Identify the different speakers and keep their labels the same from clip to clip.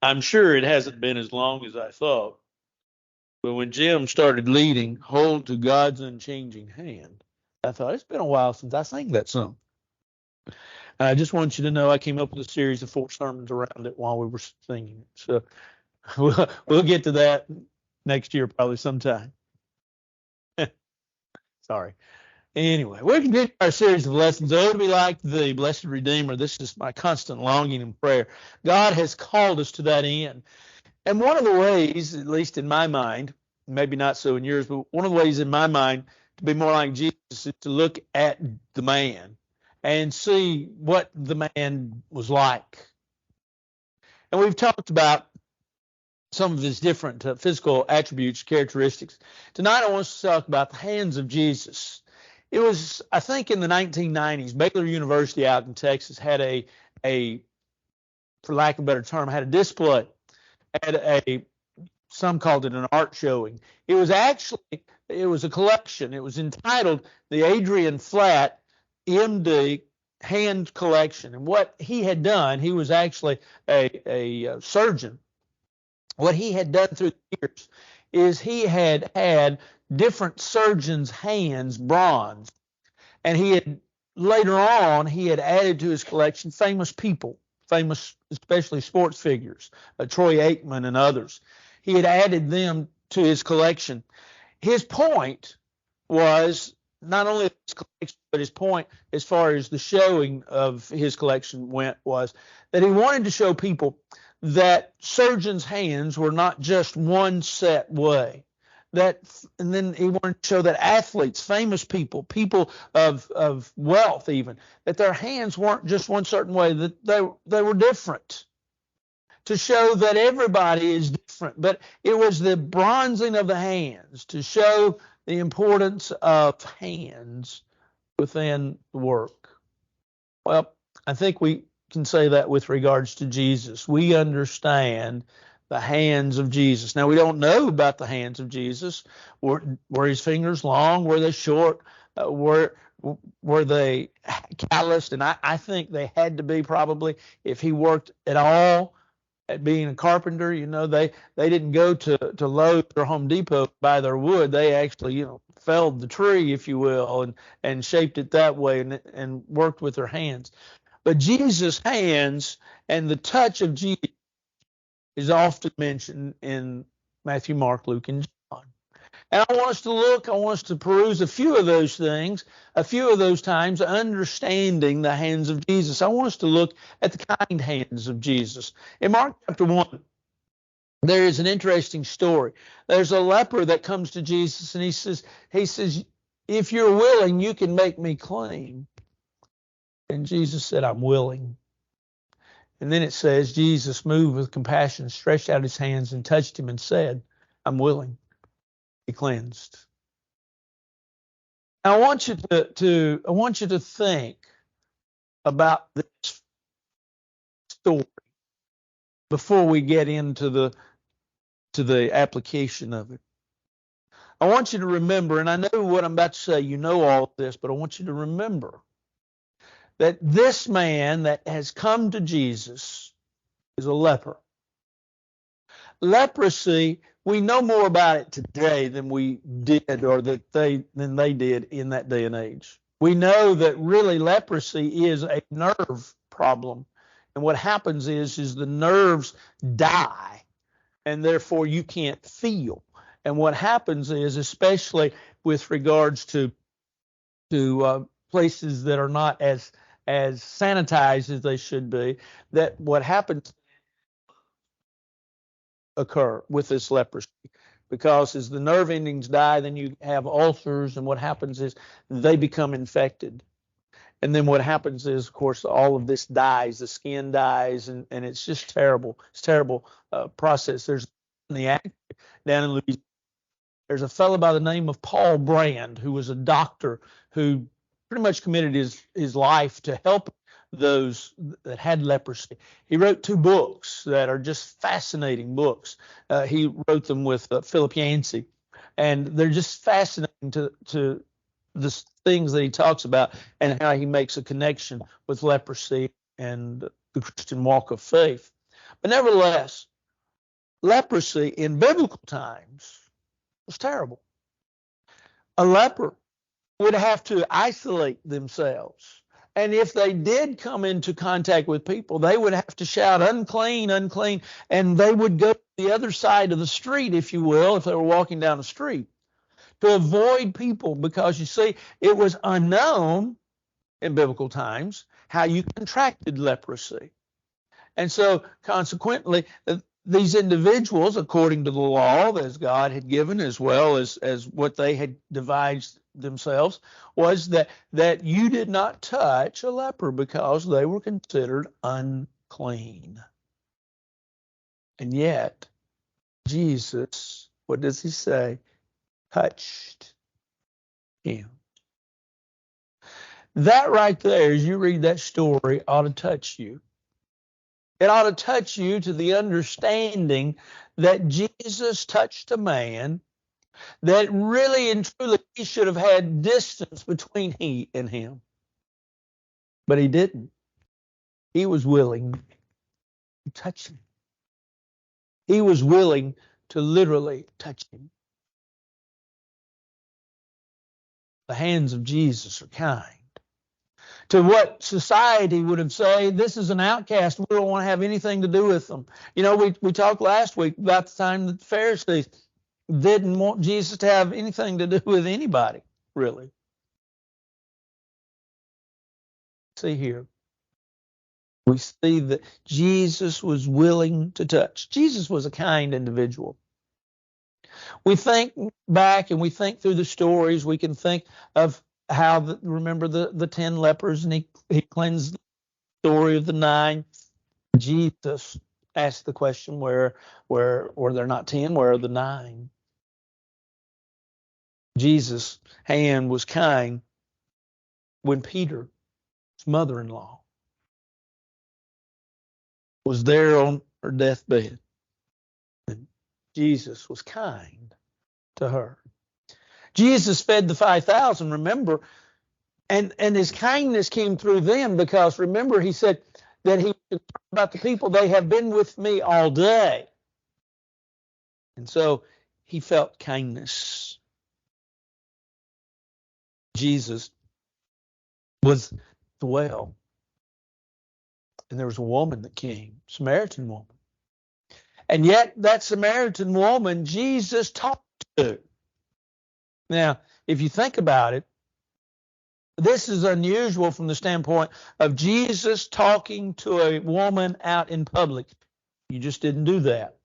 Speaker 1: I'm sure it hasn't been as long as I thought. But when Jim started leading, Hold to God's Unchanging Hand, I thought it's been a while since I sang that song. And I just want you to know I came up with a series of 4 sermons around it while we were singing it. So we'll get to that next year, probably sometime. Sorry. Anyway, we're continuing our series of lessons. Oh, to be like the blessed Redeemer. This is my constant longing and prayer. God has called us to that end. And one of the ways, at least in my mind, maybe not so in yours, but one of the ways in my mind to be more like Jesus is to look at the man and see what the man was like. And we've talked about some of his different physical attributes, characteristics. Tonight I want to talk about the hands of Jesus. It was, I think, in the 1990s, Baylor University out in Texas had a, for lack of a better term, had a display, had some called it an art showing. It was a collection. It was entitled the Adrian Flatt MD Hand Collection. And what he had done, he was actually a surgeon. What he had done through the years is he had different surgeons' hands bronzed. And later on, he had added to his collection famous people, famous especially sports figures, Troy Aikman and others. He had added them to his collection. His point was not only his collection, but his point as far as the showing of his collection went was that he wanted to show people that surgeons' hands were not just one set way. And then he wanted to show that athletes, famous people, people of wealth even, that their hands weren't just one certain way, that they were different. To show that everybody is different. But it was the bronzing of the hands to show the importance of hands within the work. Well, I think we can say that with regards to Jesus. We understand the hands of Jesus. Now, we don't know about the hands of Jesus. Were his fingers long? Were they short? Were they calloused? And I think they had to be probably, if he worked at all at being a carpenter. They didn't go to Lowe's or Home Depot to buy their wood. They actually, felled the tree, if you will, and shaped it that way and worked with their hands. But Jesus' hands and the touch of Jesus is often mentioned in Matthew, Mark, Luke, and John. And I want us to peruse a few of those things, a few of those times, understanding the hands of Jesus. I want us to look at the kind hands of Jesus. In Mark chapter 1, there is an interesting story. There's a leper that comes to Jesus, and he says, if you're willing, you can make me clean. And Jesus said, I'm willing. And then it says, Jesus moved with compassion, stretched out his hands and touched him and said, I'm willing. Be cleansed. Now, I want you to think about this story before we get into the application of it. I want you to remember, and I know what I'm about to say, you know all of this, but I want you to remember that this man that has come to Jesus is a leper. Leprosy, we know more about it today than we did or than they did in that day and age. We know that really leprosy is a nerve problem. And what happens is the nerves die, and therefore you can't feel. And what happens is, especially with regards to places that are not as sanitized as they should be, that what happens occur with this leprosy, because as the nerve endings die, then you have ulcers, and what happens is they become infected. And then what happens is, of course, all of this dies, the skin dies, and it's just terrible. It's a terrible process. There's in the act down in Louisiana, there's a fellow by the name of Paul Brand, who was a doctor who pretty much committed his life to help those that had leprosy. He wrote 2 books that are just fascinating books. He wrote them with Philip Yancey, and they're just fascinating to the things that he talks about and how he makes a connection with leprosy and the Christian walk of faith. But nevertheless, leprosy in biblical times was terrible. A leper would have to isolate themselves. And if they did come into contact with people, they would have to shout, unclean, unclean, and they would go to the other side of the street, if you will, if they were walking down the street, to avoid people, because you see, it was unknown in biblical times how you contracted leprosy. And so consequently, these individuals, according to the law as God had given, as well as what they had devised themselves, was that you did not touch a leper because they were considered unclean. And yet, Jesus, what does he say? Touched him. That right there, as you read that story, ought to touch you. It ought to touch you to the understanding that Jesus touched a man that really and truly he should have had distance between he and him. But he didn't. He was willing to touch him. He was willing to literally touch him. The hands of Jesus are kind. To what society would have said, this is an outcast, we don't want to have anything to do with them. You know, we talked last week about the time that the Pharisees didn't want Jesus to have anything to do with anybody, really. See here, we see that Jesus was willing to touch. Jesus was a kind individual. We think back and we think through the stories, we can think of how, remember the 10 lepers, and he cleansed the story of the 9. Jesus asked the question, where they're not 10, where are the 9? Jesus' hand was kind when Peter's mother-in-law was there on her deathbed. And Jesus was kind to her. Jesus fed the 5,000, remember, and his kindness came through them because, remember, he said that he was concerned about the people. They have been with me all day. And so he felt kindness. Jesus was at the well, and there was a woman that came, Samaritan woman. And yet that Samaritan woman Jesus talked to. Now, if you think about it, this is unusual from the standpoint of Jesus talking to a woman out in public. You just didn't do that.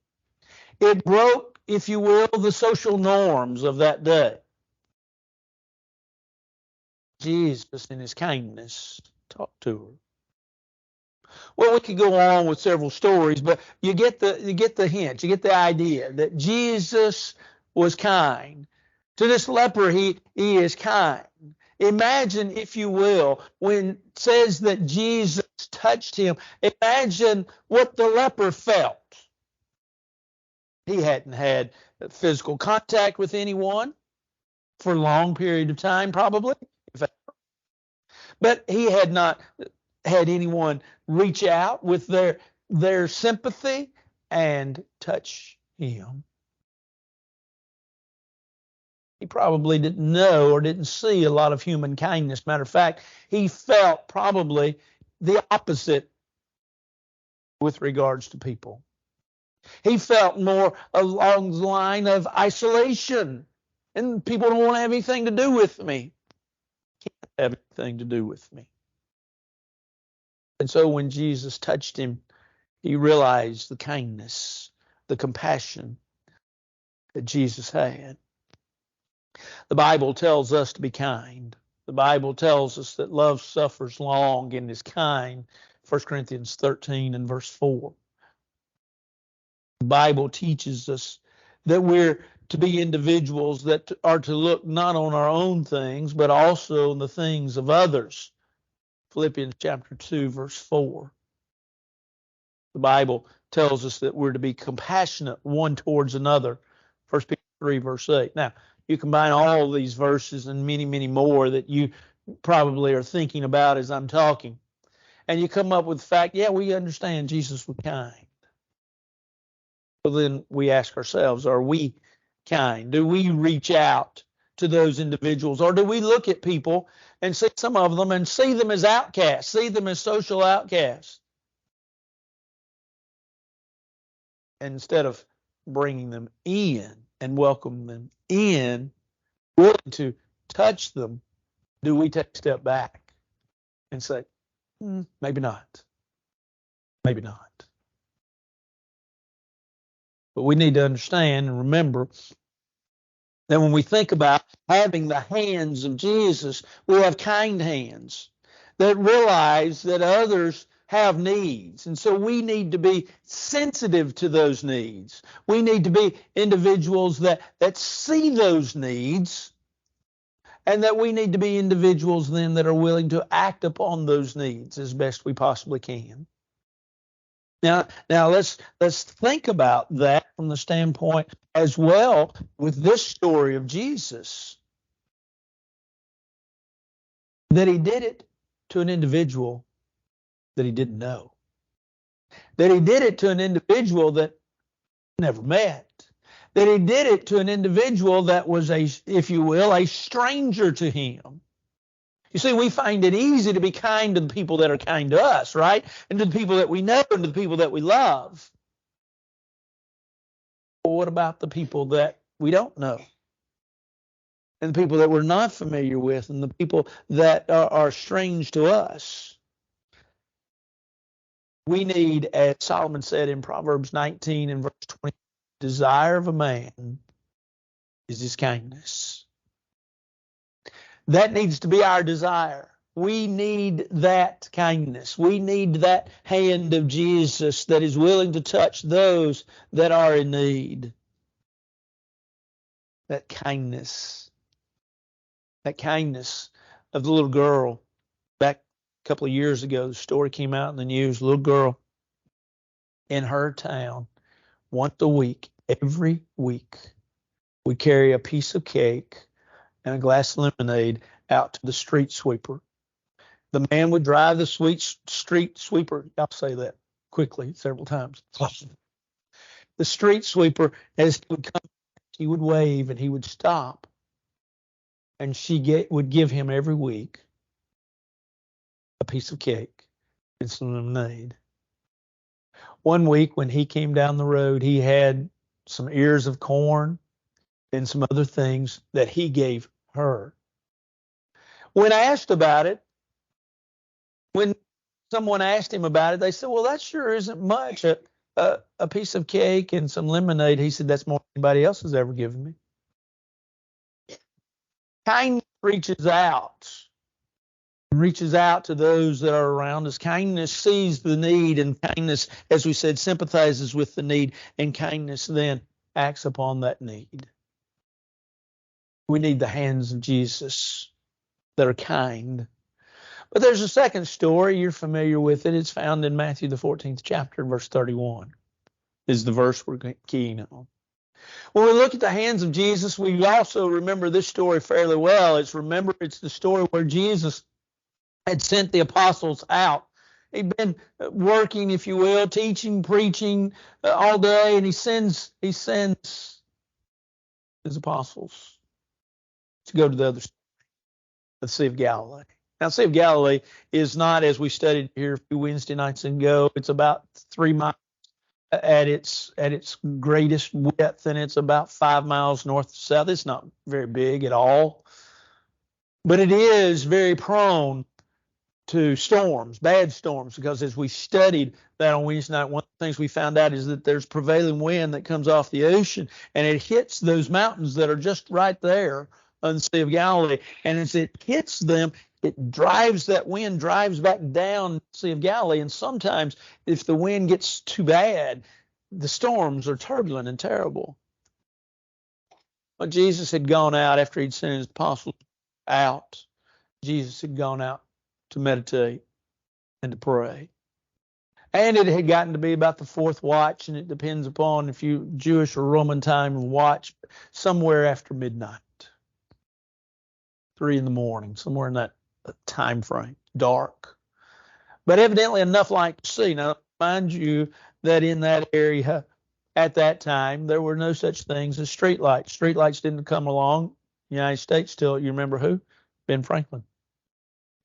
Speaker 1: It broke, if you will, the social norms of that day. Jesus, in his kindness, talked to her. Well, we could go on with several stories, but you get the hint, you get the idea that Jesus was kind. To this leper, he is kind. Imagine, if you will, when it says that Jesus touched him, imagine what the leper felt. He hadn't had physical contact with anyone for a long period of time, probably. But he had not had anyone reach out with their sympathy and touch him. He probably didn't know or didn't see a lot of human kindness. Matter of fact, he felt probably the opposite with regards to people. He felt more along the line of isolation, and people don't want to have anything to do with me. Can't have anything to do with me. And so when Jesus touched him, he realized the kindness, the compassion that Jesus had. The Bible tells us to be kind. The Bible tells us that love suffers long and is kind. 1 Corinthians 13 and verse 4. The Bible teaches us that we're to be individuals that are to look not on our own things, but also on the things of others. Philippians chapter 2, verse 4. The Bible tells us that we're to be compassionate one towards another. 1 Peter 3, verse 8. Now, you combine all of these verses and many, many more that you probably are thinking about as I'm talking, and you come up with the fact, yeah, we understand Jesus was kind. Well, then we ask ourselves, are we kind? Do we reach out to those individuals? Or do we look at people and see some of them and see them as outcasts, see them as social outcasts, instead of bringing them in and welcoming them in, willing to touch them? Do we take a step back and say, maybe not, maybe not? But we need to understand and remember that when we think about having the hands of Jesus, we have kind hands that realize that others have needs. And so we need to be sensitive to those needs. We need to be individuals that see those needs, and that we need to be individuals then that are willing to act upon those needs as best we possibly can. Now let's think about that from the standpoint as well with this story of Jesus, that he did it to an individual that he didn't know, that he did it to an individual that never met, that he did it to an individual that was if you will, a stranger to him. You see, we find it easy to be kind to the people that are kind to us, right? And to the people that we know and to the people that we love. But what about the people that we don't know? And the people that we're not familiar with, and the people that are strange to us? We need, as Solomon said in Proverbs 19 and verse 20, the desire of a man is his kindness. That needs to be our desire. We need that kindness. We need that hand of Jesus that is willing to touch those that are in need. That kindness. That kindness of the little girl. Back a couple of years ago, the story came out in the news. A little girl in her town, once a week, every week, would carry a piece of cake and a glass of lemonade out to the street sweeper. The man would drive the street sweeper. I'll say that quickly several times. The street sweeper, as he would come, he would wave and he would stop, and she would give him every week a piece of cake and some lemonade. One week when he came down the road, he had some ears of corn and some other things that he gave her. When asked about it, when someone asked him about it, they said, well, that sure isn't much, a piece of cake and some lemonade. He said, that's more than anybody else has ever given me. Kindness reaches out to those that are around us. Kindness sees the need, and kindness, as we said, sympathizes with the need, and kindness then acts upon that need. We need the hands of Jesus that are kind. But there's a second story. You're familiar with it. It's found in Matthew, the 14th chapter, verse 31, is the verse we're keying on. When we look at the hands of Jesus, we also remember this story fairly well. It's the story where Jesus had sent the apostles out. He'd been working, if you will, teaching, preaching all day, and he sends his apostles to go to the other side of the Sea of Galilee. Now, the Sea of Galilee is not, as we studied here a few Wednesday nights ago, it's about 3 miles at its greatest width, and it's about 5 miles north to south. It's not very big at all, but it is very prone to storms, bad storms, because as we studied that on Wednesday night, one of the things we found out is that there's prevailing wind that comes off the ocean, and it hits those mountains that are just right there on the Sea of Galilee. And as it hits them, that wind drives back down the Sea of Galilee. And sometimes if the wind gets too bad, the storms are turbulent and terrible. But Jesus had gone out after he'd sent his apostles out. Jesus had gone out to meditate and to pray. And it had gotten to be about the fourth watch, and it depends upon if you Jewish or Roman time watch, somewhere after midnight, 3 a.m, somewhere in that time frame, dark. But evidently enough light to see. Now, mind you that in that area, at that time, there were no such things as streetlights. Streetlights didn't come along in the United States till, you remember who? Ben Franklin.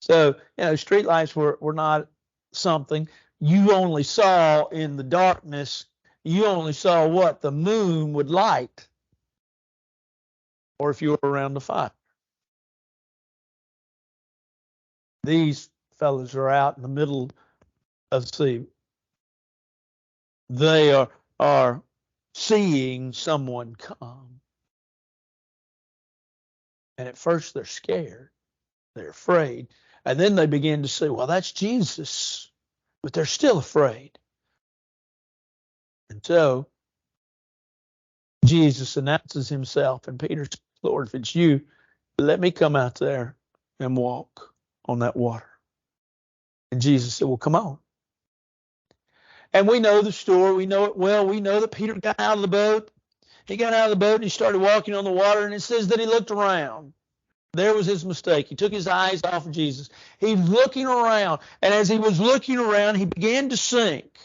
Speaker 1: So, streetlights were not something you only saw in the darkness. You only saw what the moon would light, or if you were around the fire. These fellows are out in the middle of the sea. They are seeing someone come. And at first they're scared. They're afraid. And then they begin to say, well, that's Jesus. But they're still afraid. And so Jesus announces himself, and Peter says, Lord, if it's you, let me come out there and walk on that water. And Jesus said, well, come on. And we know the story. We know it well. We know that Peter got out of the boat. He got out of the boat and he started walking on the water, and it says that he looked around. There was his mistake. He took his eyes off of Jesus. He's looking around, and as he was looking around, he began to sink.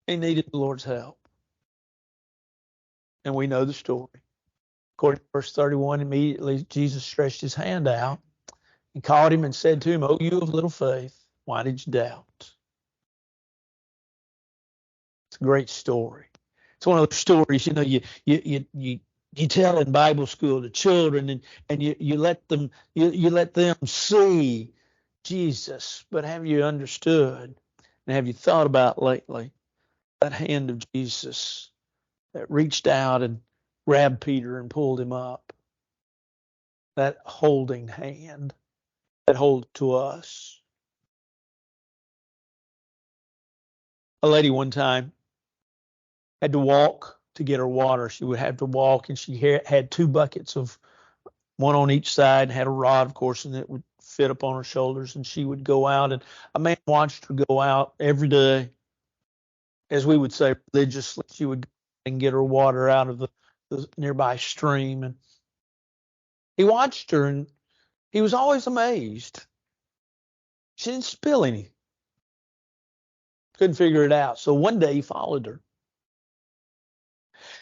Speaker 1: He needed the Lord's help. And we know the story. According to verse 31, immediately Jesus stretched his hand out and called him and said to him, "O you of little faith, why did you doubt?" It's a great story. It's one of those stories, you tell in Bible school to children, and you let them see Jesus. But have you understood and have you thought about lately that hand of Jesus that reached out and grabbed Peter and pulled him up? That holding hand that holds to us. A lady one time had to walk to get her water. She would have to walk, and she had two buckets, of one on each side, and had a rod, of course, and it would fit up on her shoulders. And she would go out, and a man watched her go out every day. As we would say religiously, she would go and get her water out of the nearby stream. And he watched her, and he was always amazed. She didn't spill any. Couldn't figure it out. So one day he followed her.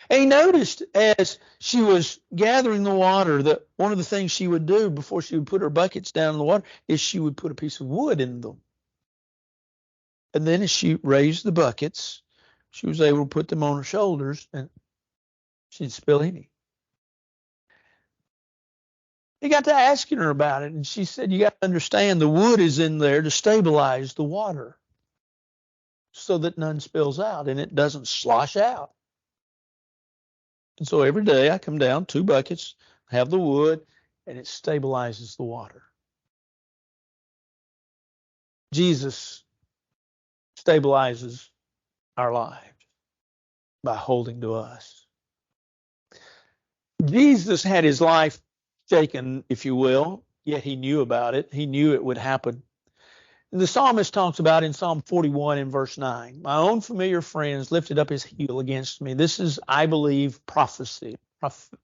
Speaker 1: And he noticed as she was gathering the water that one of the things she would do before she would put her buckets down in the water is she would put a piece of wood in them. And then as she raised the buckets, she was able to put them on her shoulders, and she didn't spill any. He got to asking her about it, and she said, you got to understand, the wood is in there to stabilize the water so that none spills out and it doesn't slosh out. And so every day I come down, 2 buckets, have the wood, and it stabilizes the water. Jesus stabilizes our lives by holding to us. Jesus had his life shaken, if you will, yet he knew about it. He knew it would happen. And the psalmist talks about in Psalm 41 in verse 9, my own familiar friends lifted up his heel against me. This is, I believe, prophecy,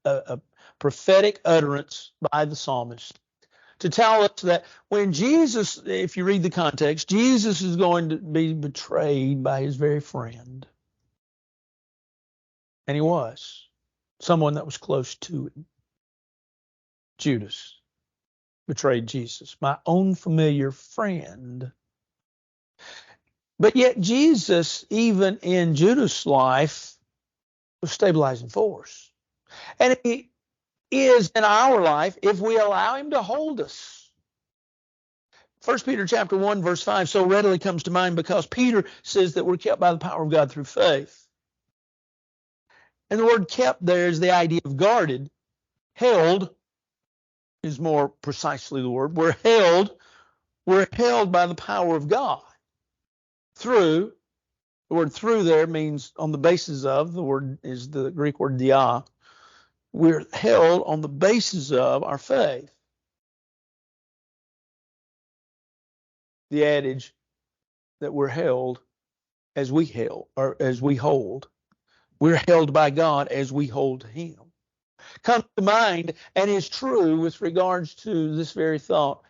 Speaker 1: a prophetic utterance by the psalmist to tell us that when Jesus, if you read the context, Jesus is going to be betrayed by his very friend. And he was. Someone that was close to him. Judas betrayed Jesus, my own familiar friend. But yet Jesus, even in Judas' life, was stabilizing force. And he is in our life if we allow him to hold us. 1 Peter chapter 1, verse 5 so readily comes to mind because Peter says that we're kept by the power of God through faith. And the word kept there is the idea of guarded. Held is more precisely the word. We're held by the power of God. Through, the word through there means on the basis of, the word is the Greek word dia. We're held on the basis of our faith. The adage that we're held as we held, or as we hold. We're held by God as we hold him. Comes to mind and is true with regards to this very thought.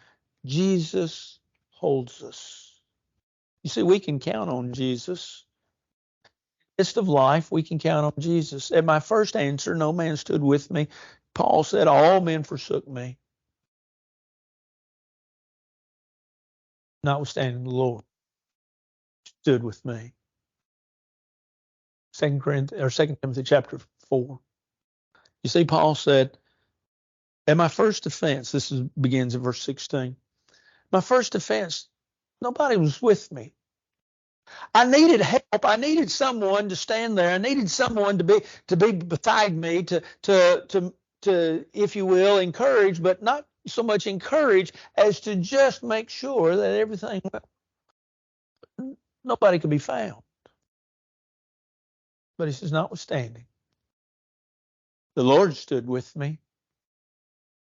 Speaker 1: Jesus holds us. You see, we can count on Jesus. midst of life, we can count on Jesus. At my first answer, no man stood with me. Paul said, all men forsook me. Notwithstanding, the Lord stood with me. 2 Timothy chapter 4. You see, Paul said, at my first offense, begins at verse 16. My first offense, nobody was with me. I needed help. I needed someone to stand there. I needed someone to be beside me, to if you will, encourage, but not so much encourage as to just make sure that everything, nobody could be found. But he says, notwithstanding, the Lord stood with me.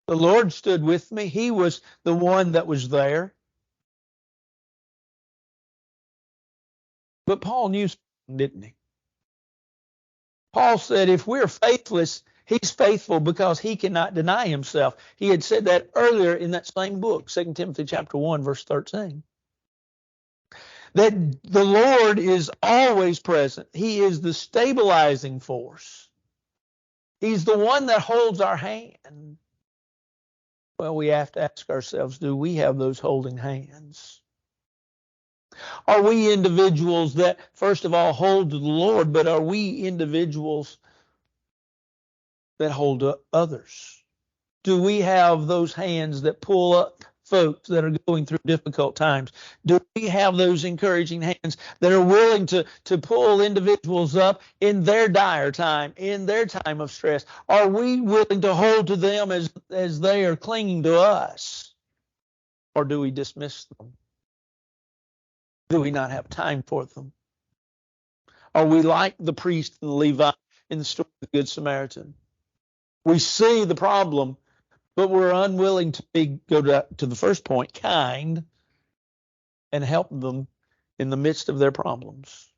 Speaker 1: The Lord stood with me. He was the one that was there. But Paul knew something, didn't he? Paul said, if we're faithless, he's faithful because he cannot deny himself. He had said that earlier in that same book, 2 Timothy chapter 1, verse 13. That the Lord is always present. He is the stabilizing force. He's the one that holds our hand. Well, we have to ask ourselves, do we have those holding hands? Are we individuals that, first of all, hold to the Lord, but are we individuals that hold to others? Do we have those hands that pull up folks that are going through difficult times? Do we have those encouraging hands that are willing to pull individuals up in their dire time, in their time of stress? Are we willing to hold to them as they are clinging to us? Or do we dismiss them? Do we not have time for them? Are we like the priest and the Levite in the story of the Good Samaritan? We see the problem, but we're unwilling to go to the first point, kind, and help them in the midst of their problems.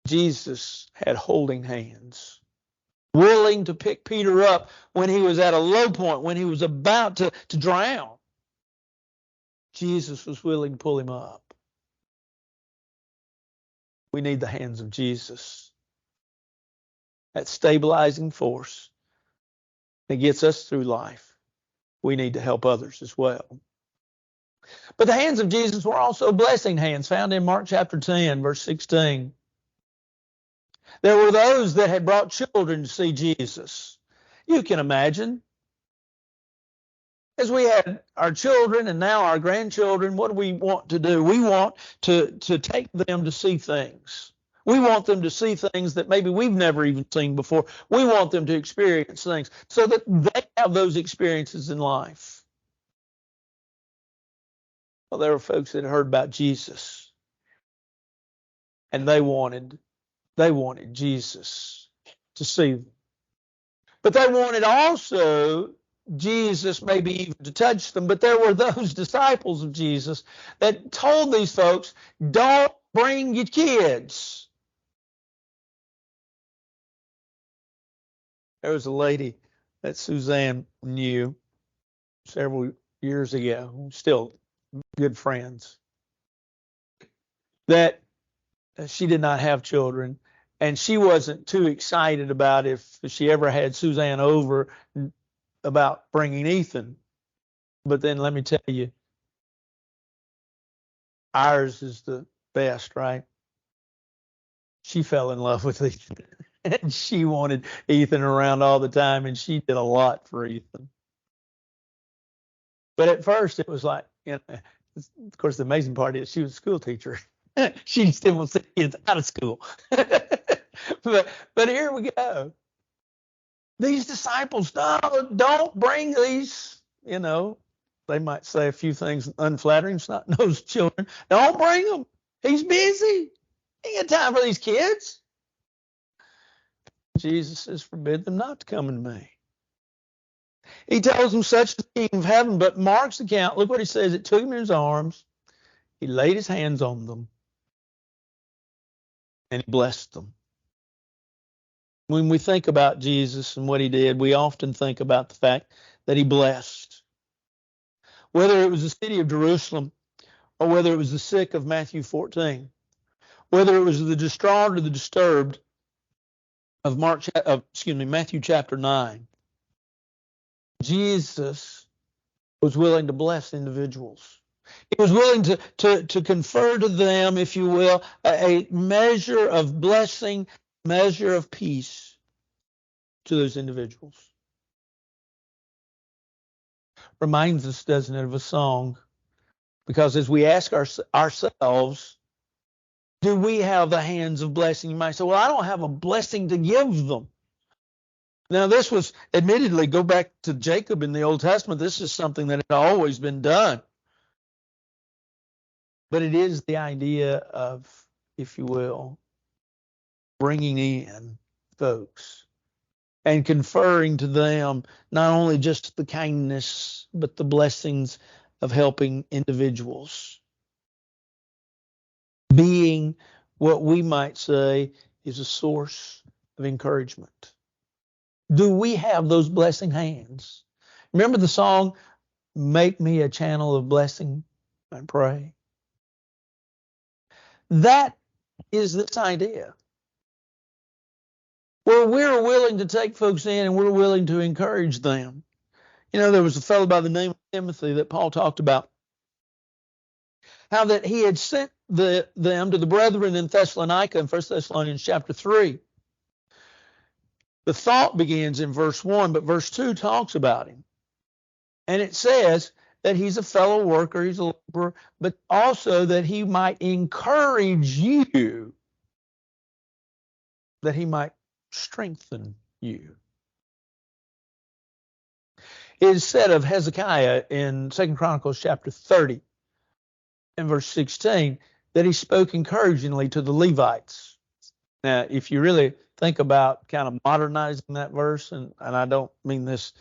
Speaker 1: Jesus had holding hands, willing to pick Peter up when he was at a low point, when he was about to drown. Jesus was willing to pull him up. We need the hands of Jesus. That stabilizing force that gets us through life. We need to help others as well. But the hands of Jesus were also blessing hands, found in Mark chapter 10, verse 16. There were those that had brought children to see Jesus. You can imagine. As we had our children and now our grandchildren, what do we want to do? We want to take them to see things. We want them to see things that maybe we've never even seen before. We want them to experience things so that they have those experiences in life. Well, there were folks that had heard about Jesus, and they wanted Jesus to see them. But they wanted also Jesus maybe even to touch them. But there were those disciples of Jesus that told these folks, don't bring your kids. There was a lady that Suzanne knew several years ago, still good friends, that she did not have children, and she wasn't too excited about if she ever had Suzanne over about bringing Ethan. But then let me tell you, ours is the best, right? She fell in love with Ethan. And she wanted Ethan around all the time, and she did a lot for Ethan. But at first, it was like, of course, the amazing part is she was a school teacher. She just didn't want to see kids out of school. but here we go. These disciples, no, don't bring these, they might say a few things unflattering, snot-nosed children. Don't bring them. He's busy. He ain't got time for these kids. Jesus says, forbid them not to come to me. He tells them such is the kingdom of heaven, but Mark's account, look what he says. It took him in his arms. He laid his hands on them, and he blessed them. When we think about Jesus and what he did, we often think about the fact that he blessed. Whether it was the city of Jerusalem or whether it was the sick of Matthew 14, whether it was the distraught or the disturbed of Matthew chapter 9, Jesus was willing to bless individuals. He was willing to confer to them, if you will, a measure of blessing, measure of peace to those individuals. Reminds us, doesn't it, of a song? Because as we ask ourselves, do we have the hands of blessing? You might say, well, I don't have a blessing to give them. Now, this was, admittedly, go back to Jacob in the Old Testament, this is something that had always been done. But it is the idea of, if you will, bringing in folks and conferring to them not only just the kindness, but the blessings of helping individuals. Being what we might say is a source of encouragement. Do we have those blessing hands? Remember the song, Make Me a Channel of Blessing, I Pray? That is this idea, where we're willing to take folks in and we're willing to encourage them. You know, there was a fellow by the name of Timothy that Paul talked about, how that he had sent them to the brethren in Thessalonica in 1 Thessalonians chapter 3. The thought begins in verse 1, but verse 2 talks about him. And it says that he's a fellow worker, he's a laborer, but also that he might encourage you, that he might strengthen you. It is said of Hezekiah in 2 Chronicles chapter 30 and verse 16 that he spoke encouragingly to the Levites. Now, if you really think about kind of modernizing that verse, and I don't mean this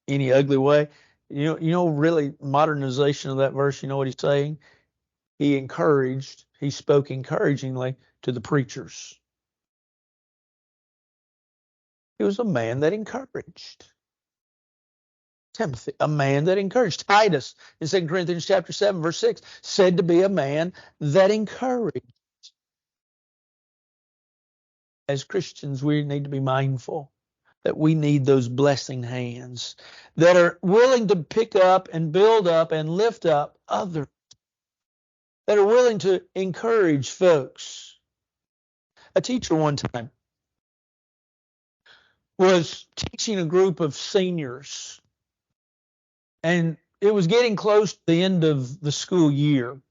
Speaker 1: any ugly way, you know, really modernization of that verse, you know what he's saying? He spoke encouragingly to the preachers. He was a man that encouraged. Timothy, a man that encouraged. Titus in 2 Corinthians chapter 7, verse 6, said to be a man that encouraged. As Christians, we need to be mindful that we need those blessing hands that are willing to pick up and build up and lift up others, that are willing to encourage folks. A teacher one time was teaching a group of seniors, and it was getting close to the end of the school year.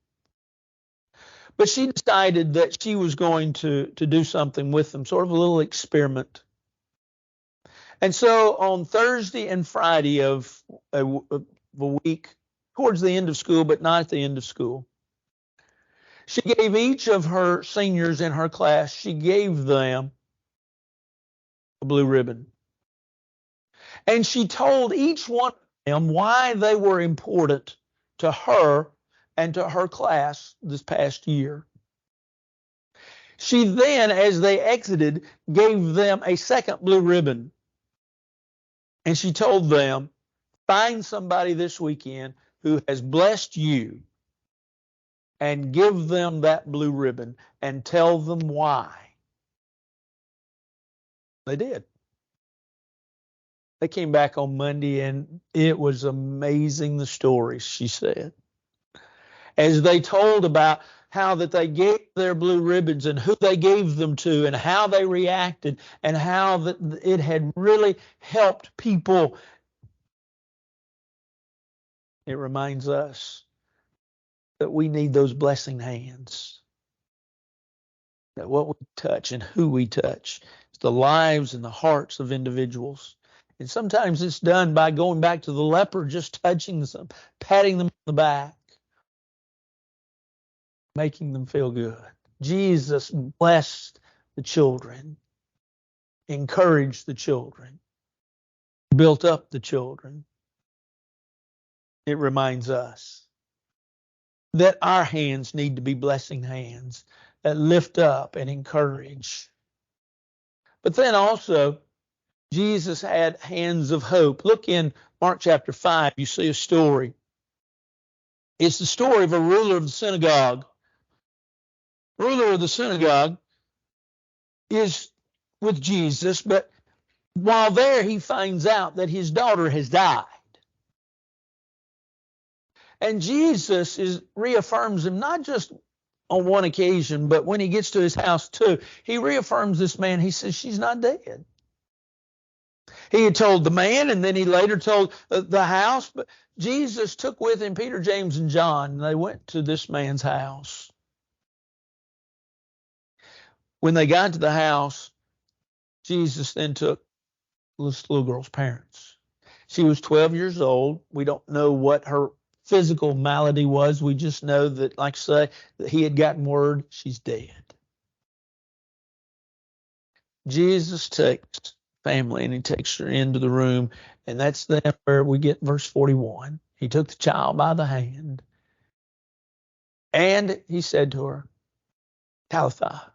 Speaker 1: But she decided that she was going to do something with them, sort of a little experiment. And so on Thursday and Friday of a week, towards the end of school, but not at the end of school, she gave each of her seniors in her class, she gave them a blue ribbon. And she told each one of them why they were important to her and to her class this past year. She then, as they exited, gave them a second blue ribbon. And she told them, find somebody this weekend who has blessed you and give them that blue ribbon and tell them why. They did. They came back on Monday, and it was amazing, the stories, she said, as they told about how that they gave their blue ribbons and who they gave them to and how they reacted and how that it had really helped people. It reminds us that we need those blessing hands, that what we touch and who we touch is the lives and the hearts of individuals. And sometimes it's done by going back to the leper, just touching them, patting them on the back, making them feel good. Jesus blessed the children, encouraged the children, built up the children. It reminds us that our hands need to be blessing hands that lift up and encourage. But then also, Jesus had hands of hope. Look in Mark chapter 5, you see a story. It's the story of a ruler of the synagogue ruler of the synagogue, is with Jesus, but while there he finds out that his daughter has died. And Jesus reaffirms him not just on one occasion, but when he gets to his house too. He reaffirms this man. He says, she's not dead. He had told the man, and then he later told the house. But Jesus took with him Peter, James, and John, and they went to this man's house. When they got to the house, Jesus then took this little girl's parents. She was 12 years old. We don't know what her physical malady was. We just know that, like I say, that he had gotten word she's dead. Jesus takes family and he takes her into the room, and that's then where we get verse 41. He took the child by the hand and he said to her, Talitha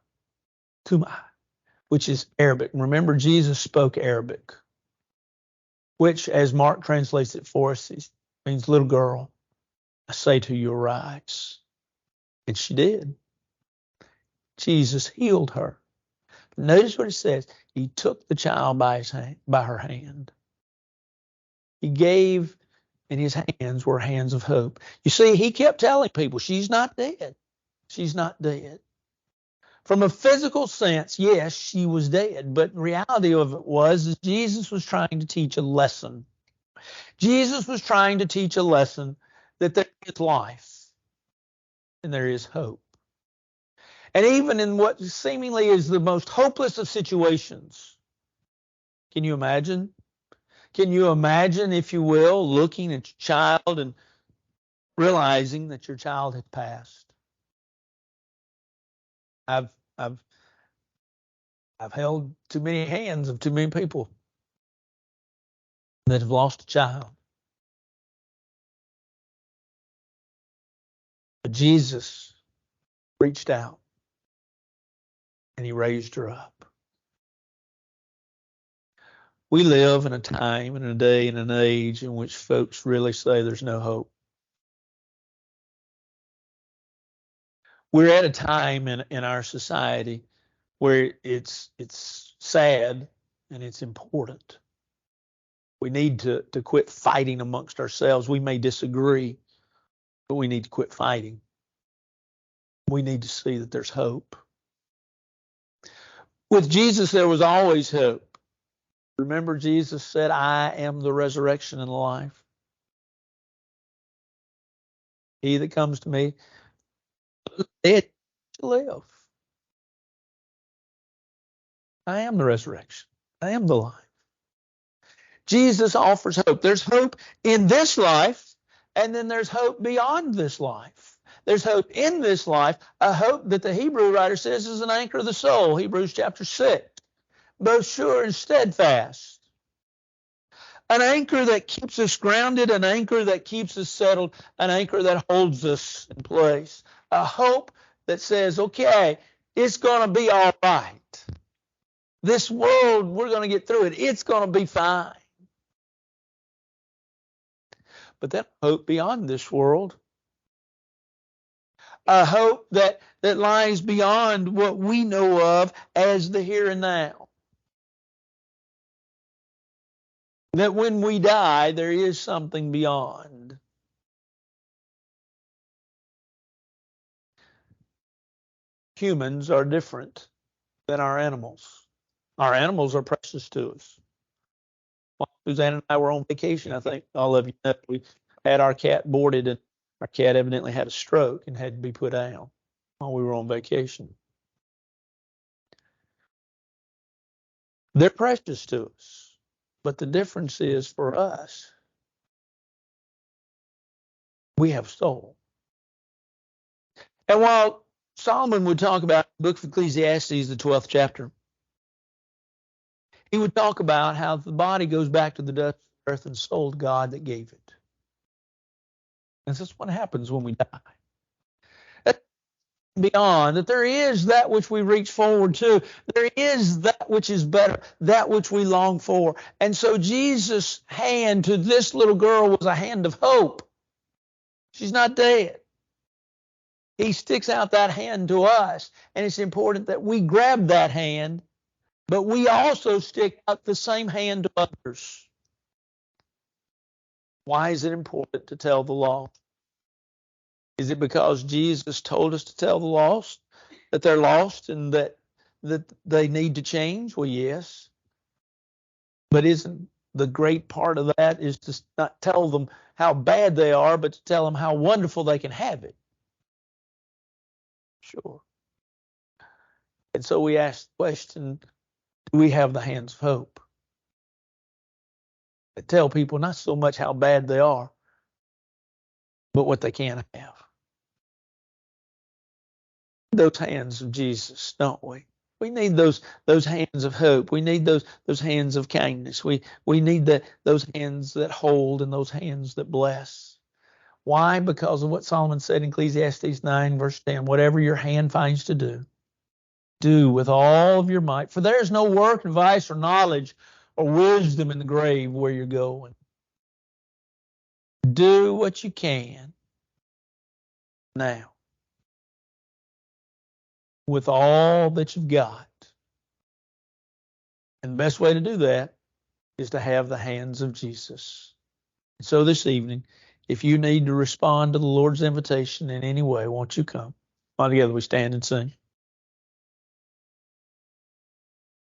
Speaker 1: Cumi, which is Arabic. Remember, Jesus spoke Arabic, which, as Mark translates it for us, means little girl, I say to you, arise. And she did. Jesus healed her. Notice what it says. He took the child by her hand. He gave, and his hands were hands of hope. You see, he kept telling people, she's not dead. She's not dead. From a physical sense, yes, she was dead, but the reality of it was Jesus was trying to teach a lesson. Jesus was trying to teach a lesson that there is life and there is hope. And even in what seemingly is the most hopeless of situations, can you imagine? Can you imagine, if you will, looking at your child and realizing that your child had passed? I've held too many hands of too many people that have lost a child. But Jesus reached out and he raised her up. We live in a time and a day and an age in which folks really say there's no hope. We're at a time in our society where it's sad and it's important. We need to quit fighting amongst ourselves. We may disagree, but we need to quit fighting. We need to see that there's hope. With Jesus, there was always hope. Remember, Jesus said, I am the resurrection and the life. He that comes to me, dead shall live. I am the resurrection. I am the life. Jesus offers hope. There's hope in this life, and then there's hope beyond this life. There's hope in this life, a hope that the Hebrew writer says is an anchor of the soul, Hebrews chapter 6, both sure and steadfast. An anchor that keeps us grounded, an anchor that keeps us settled, an anchor that holds us in place. A hope that says, okay, it's going to be all right. This world, we're going to get through it. It's going to be fine. But that hope beyond this world, a hope that lies beyond what we know of as the here and now. That when we die, there is something beyond. Humans are different than our animals. Our animals are precious to us. While Suzanne and I were on vacation, I think all of you know, we had our cat boarded, and our cat evidently had a stroke and had to be put down while we were on vacation. They're precious to us. But the difference is, for us, we have soul. And while Solomon would talk about the book of Ecclesiastes, the 12th chapter, he would talk about how the body goes back to the dust of the earth and soul to God that gave it. And that's what happens when we die. That's beyond, that there is that which we reach forward to. There is that which is better, that which we long for. And so Jesus' hand to this little girl was a hand of hope. She's not dead. He sticks out that hand to us, and it's important that we grab that hand, but we also stick out the same hand to others. Why is it important to tell the lost? Is it because Jesus told us to tell the lost that they're lost and that they need to change? Well, yes. But isn't the great part of that is to not tell them how bad they are, but to tell them how wonderful they can have it? Sure. And so we ask the question, do we have the hands of hope? That tell people not so much how bad they are, but what they can have. Those hands of Jesus, don't we? We need those hands of hope. We need those hands of kindness. We need those hands that hold and those hands that bless. Why? Because of what Solomon said in Ecclesiastes 9, verse 10, whatever your hand finds to do, do with all of your might. For there is no work, advice, or knowledge or wisdom in the grave where you're going. Do what you can now with all that you've got. And the best way to do that is to have the hands of Jesus. So this evening, if you need to respond to the Lord's invitation in any way, won't you come? All together we stand and sing.